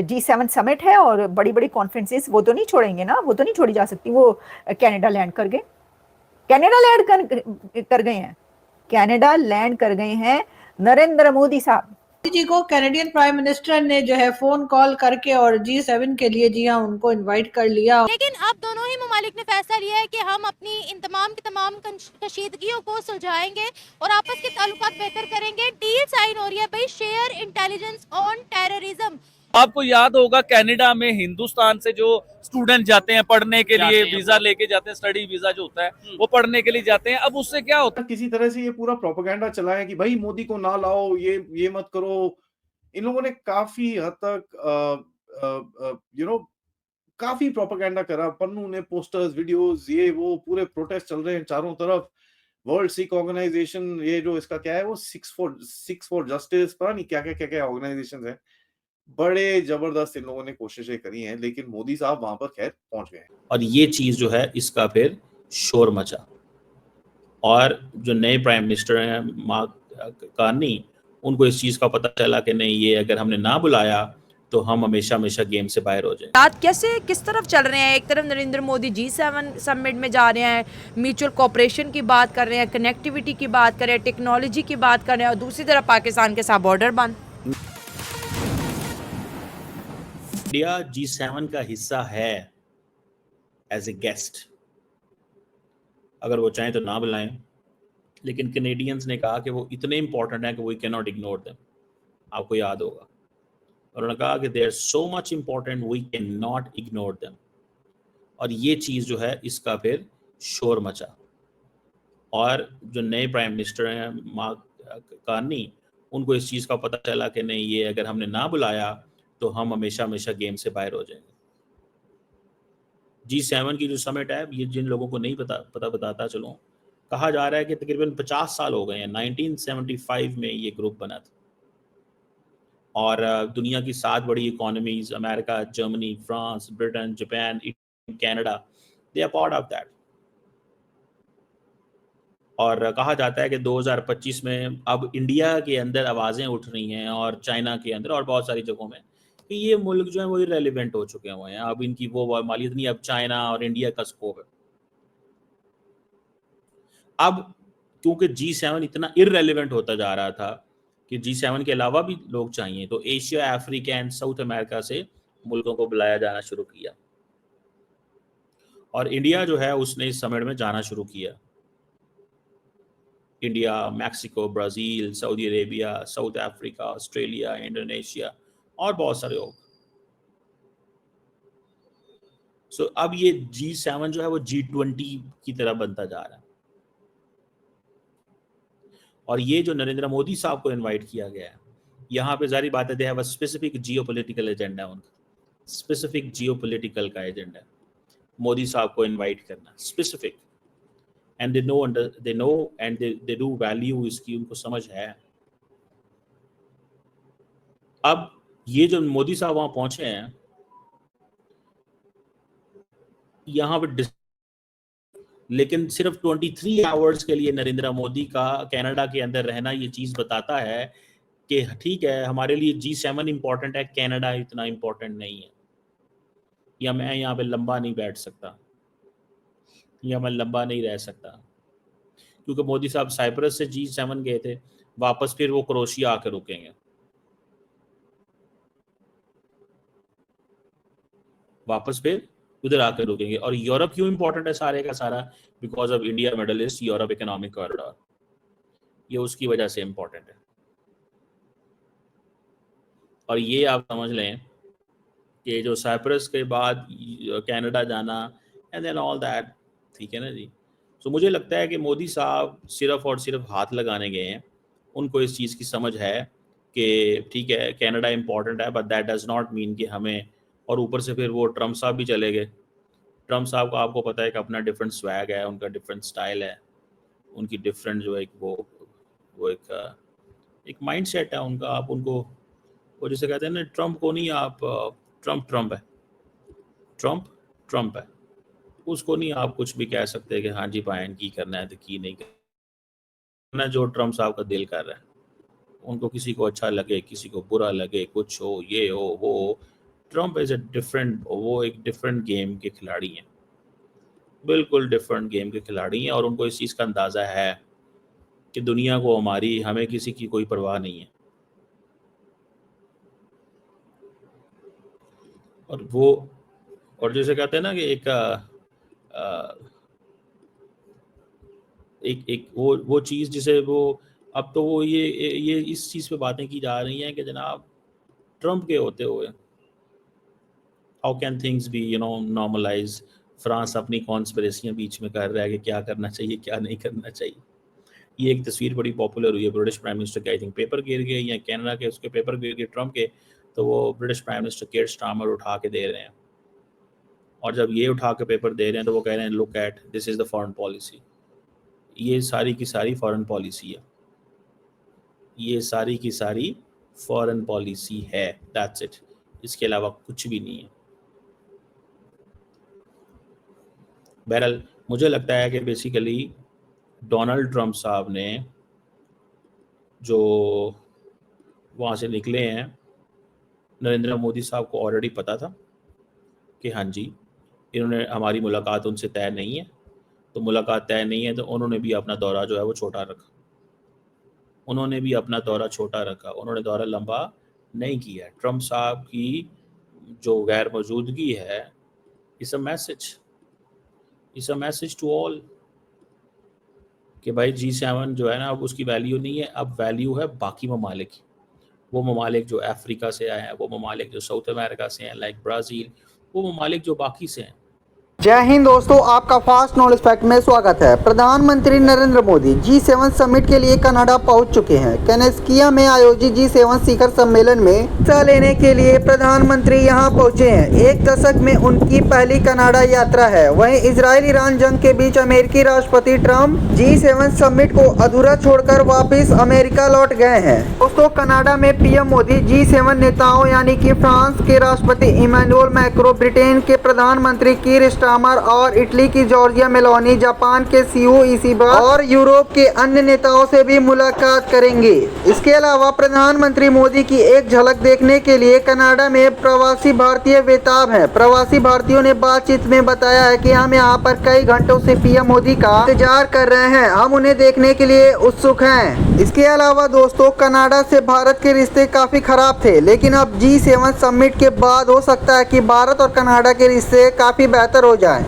G7 summit है और बड़ी बड़ी कॉन्फ्रेंसेस वो तो नहीं छोड़ेंगे ना, वो तो नहीं छोड़ी जा सकती। वो कनाडा लैंड कर गए, कनाडा लैंड कर गए हैं, कनाडा लैंड कर गए हैं नरेंद्र मोदी साहब। जी को कैनेडियन प्राइम मिनिस्टर ने जो है फोन कॉल करके और G7 के लिए जी हाँ उनको इनवाइट कर लिया। लेकिन अब दोनों ही ममालिक ने फैसला लिया है कि हम अपनी इन तमाम कशीदगियों को सुलझाएंगे और आपस के ताल्लुकात बेहतर करेंगे। डील साइन हो रही है भाई, शेयर इंटेलिजेंस ऑन टेररिज्म। आपको याद होगा कनाडा में हिंदुस्तान से जो स्टूडेंट जाते हैं पढ़ने के लिए, वीजा लेके जाते हैं, स्टडी वीजा जो होता है वो पढ़ने के लिए जाते हैं। अब उससे क्या होता है, किसी तरह से ये पूरा प्रोपेगेंडा चला है कि भाई मोदी को ना लाओ, ये मत करो। इन लोगों ने काफी हद तक काफी प्रोपेगेंडा करा। पन्नू ने पोस्टर्स, वीडियोस, ये वो पूरे प्रोटेस्ट चल रहे हैं चारों तरफ। वर्ल्ड सिख ऑर्गेनाइजेशन, ये जो इसका क्या है वो सिक्स फॉर जस्टिस, पता नहीं क्या ऑर्गेनाइजेशन है, बड़े जबरदस्त इन लोगों ने कोशिशें करी हैं, लेकिन मोदी साहब वहां पर खैर पहुंच गए। और ये चीज जो है इसका फिर शोर मचा और जो नए प्राइम मिनिस्टर हैं मार्क कार्नी, उनको इस चीज का पता चला कि नहीं, ये अगर हमने ना बुलाया तो हम हमेशा हमेशा गेम से बाहर हो जाए। बात कैसे किस तरफ चल रहे हैं? एक तरफ नरेंद्र मोदी G7 समिट में जा रहे हैं, म्यूचुअल कोऑपरेशन की बात कर रहे हैं, कनेक्टिविटी की बात कर रहे हैं, टेक्नोलॉजी की बात कर रहे हैं, और दूसरी तरफ पाकिस्तान के साथ बॉर्डर बंद। इंडिया G7 का हिस्सा है एज ए गेस्ट, अगर वो चाहें तो ना बुलाएं, लेकिन कैनेडियंस ने कहा कि वो इतने इंपॉर्टेंट है कि we can not ignore them. आपको याद होगा, उन्होंने कहा कि they are so much important we can not ignore them. और ये चीज़ जो है इसका फिर शोर मचा और जो नए प्राइम मिनिस्टर हैं मार्क कार्नी, उनको इस चीज़ का पता चला कि नहीं, ये अगर हमने ना बुलाया तो हम हमेशा हमेशा गेम से बाहर हो जाएंगे। G7 की जो समिट है, ये जिन लोगों को नहीं पता बताता चलो, कहा जा रहा है कि तकरीबन 50 साल हो गए हैं। 1975 में ये ग्रुप बना था और दुनिया की 7 बड़ी economies, America, Germany, France, Britain, Japan, Canada, they are part of that. और कहा जाता है कि 2025 में अब इंडिया के अंदर आवाज़ें उठ रही हैं और चाइना के अंदर और बहुत सारी जगहों में कि ये मुल्क जो है वो इररेलेवेंट हो चुके हुए हैं, अब इनकी वो मालियत नहीं, अब चाइना और इंडिया का स्कोप है। अब क्योंकि G7 इतना इररेलेवेंट होता जा रहा था कि G7 के अलावा भी लोग चाहिए, तो Asia, Africa and south America से मुल्कों को बुलाया जाना शुरू किया और इंडिया जो है उसने इस समिट में जाना शुरू किया। India, Mexico, Brazil, Saudi Arabia, south Africa, Australia, Indonesia और बहुत सारे लोग। सो अब ये G7 जो है वो G20 की तरह बनता जा रहा है और ये जो नरेंद्र मोदी साहब को इनवाइट किया गया है, यहाँ पे जारी बात है, they have a specific geopolitical agenda, उनका स्पेसिफिक जियोपॉलिटिकल का एजेंडा है मोदी साहब को इनवाइट करना, specific, and they know and they do value इसकी, उनको समझ है। अब ये जो मोदी साहब वहां पहुंचे हैं, यहाँ पे लेकिन सिर्फ 23 आवर्स के लिए नरेंद्र मोदी का कनाडा के अंदर रहना ये चीज़ बताता है कि ठीक है, हमारे लिए G7 इंपॉर्टेंट है, कनाडा इतना इंपॉर्टेंट नहीं है, या मैं यहाँ पे लंबा नहीं बैठ सकता, या मैं लंबा नहीं रह सकता। क्योंकि मोदी साहब साइप्रस से G7 गए थे, वापस फिर वो क्रोएशिया आकर रुकेंगे, वापस फिर उधर आकर रुकेंगे। और यूरोप क्यों इंपॉर्टेंट है सारे का सारा? Because of India middle east Europe economic corridor, ये उसकी वजह से इंपॉर्टेंट है। और ये आप समझ लें कि जो साइप्रस के बाद कनाडा जाना एंड देन ऑल दैट, ठीक है ना जी। सो मुझे लगता है कि मोदी साहब सिर्फ और सिर्फ हाथ लगाने गए हैं, उनको इस चीज़ की समझ है कि ठीक है कनाडा इंपॉर्टेंट है, but that does not mean कि हमें, और ऊपर से फिर वो ट्रम्प साहब भी चले गए। ट्रम्प साहब का आपको पता है कि अपना डिफरेंट स्वैग है, उनका डिफरेंट स्टाइल है, उनकी डिफरेंट जो एक वो एक माइंड सेट है उनका। आप उनको वो जैसे कहते हैं ना, ट्रम्प को नहीं आप, ट्रम्प है, ट्रम्प है, उसको नहीं आप कुछ भी कह सकते कि हाँ जी पायन की करना है तो की नहीं करना। जो ट्रम्प साहब का दिल कर रहा है, उनको किसी को अच्छा लगे, किसी को बुरा लगे, कुछ हो, ये हो, वो हो, ट्रम्प इज वो एक डिफरेंट गेम के खिलाड़ी हैं, बिल्कुल डिफरेंट गेम के खिलाड़ी हैं, और उनको इस चीज़ का अंदाज़ा है कि दुनिया को हमें किसी की कोई परवाह नहीं है। और जैसे कहते हैं ना कि एक वो चीज़ जिसे वो अब तो वो ये इस चीज़ पे बातें की जा रही हैं कि जनाब ट्रम्प के होते हुए how can things be normalize. France अपनी कॉन्स्पिरेसियाँ बीच में कर रहा है कि क्या करना चाहिए क्या नहीं करना चाहिए। ये एक तस्वीर बड़ी पॉपुलर हुई है ब्रिटिश प्राइम मिनिस्टर के, आई थिंक पेपर गिर गए या कनाडा के उसके पेपर गिर गए ट्रम्प के, तो वो British prime minister care Starmer उठा के दे रहे हैं, और जब ये उठा के पेपर दे रहे हैं तो वो कह रहे हैं look at this is the foreign policy. ये सारी की सारी फॉरेन पॉलिसी है, ये सारी की सारी फॉरेन पॉलिसी है, दैट्स इट, इसके अलावा कुछ भी नहीं है। बहरहाल मुझे लगता है कि बेसिकली डोनाल्ड ट्रम्प साहब ने जो वहाँ से निकले हैं, नरेंद्र मोदी साहब को ऑलरेडी पता था कि हाँ जी इन्होंने हमारी मुलाकात उनसे तय नहीं है, तो मुलाकात तय नहीं है तो उन्होंने भी अपना दौरा जो है वो छोटा रखा, उन्होंने भी अपना दौरा छोटा रखा, उन्होंने दौरा लंबा नहीं किया। ट्रम्प साहब की जो गैर मौजूदगी है it's a message to all कि भाई G7 जो है ना अब उसकी वैल्यू नहीं है, अब वैल्यू है बाकी ममालिक की। वो ममालिक जो अफ्रीका से आए हैं, वो ममालिक जो साउथ अमेरिका से हैं लाइक ब्राज़ील, वो ममालिक जो बाकी से हैं। जय हिंद दोस्तों, आपका फास्ट नॉलेज फैक्ट में स्वागत है। प्रधानमंत्री नरेंद्र मोदी G7 समिट के लिए कनाडा पहुंच चुके हैं। कैनेस्किया में आयोजित G7 शिखर सम्मेलन में हिस्सा लेने के लिए प्रधानमंत्री यहां पहुंचे हैं। एक दशक में उनकी पहली कनाडा यात्रा है। वहीं इजराइल ईरान जंग के बीच अमेरिकी राष्ट्रपति ट्रंप G7 समिट को अधूरा छोड़कर वापिस अमेरिका लौट गए हैं। दोस्तों, कनाडा में पीएम मोदी G7 नेताओं यानी कि फ्रांस के राष्ट्रपति इमैनुअल मैक्रों, ब्रिटेन के प्रधानमंत्री कीर स्टारमर और इटली की जॉर्जिया मेलोनी, जापान के शिंजो इशिबा और यूरोप के अन्य नेताओं से भी मुलाकात करेंगे। इसके अलावा प्रधानमंत्री मोदी की एक झलक देखने के लिए कनाडा में प्रवासी भारतीय बेताब हैं। प्रवासी भारतीयों ने बातचीत में बताया है कि हम यहाँ पर कई घंटों से पीएम मोदी का इंतजार कर रहे हैं, हम उन्हें देखने के लिए उत्सुक हैं। इसके अलावा दोस्तों, कनाडा से भारत के रिश्ते काफी खराब थे, लेकिन अब G7 समिट के बाद हो सकता है कि भारत और कनाडा के रिश्ते काफी बेहतर हो जाएं।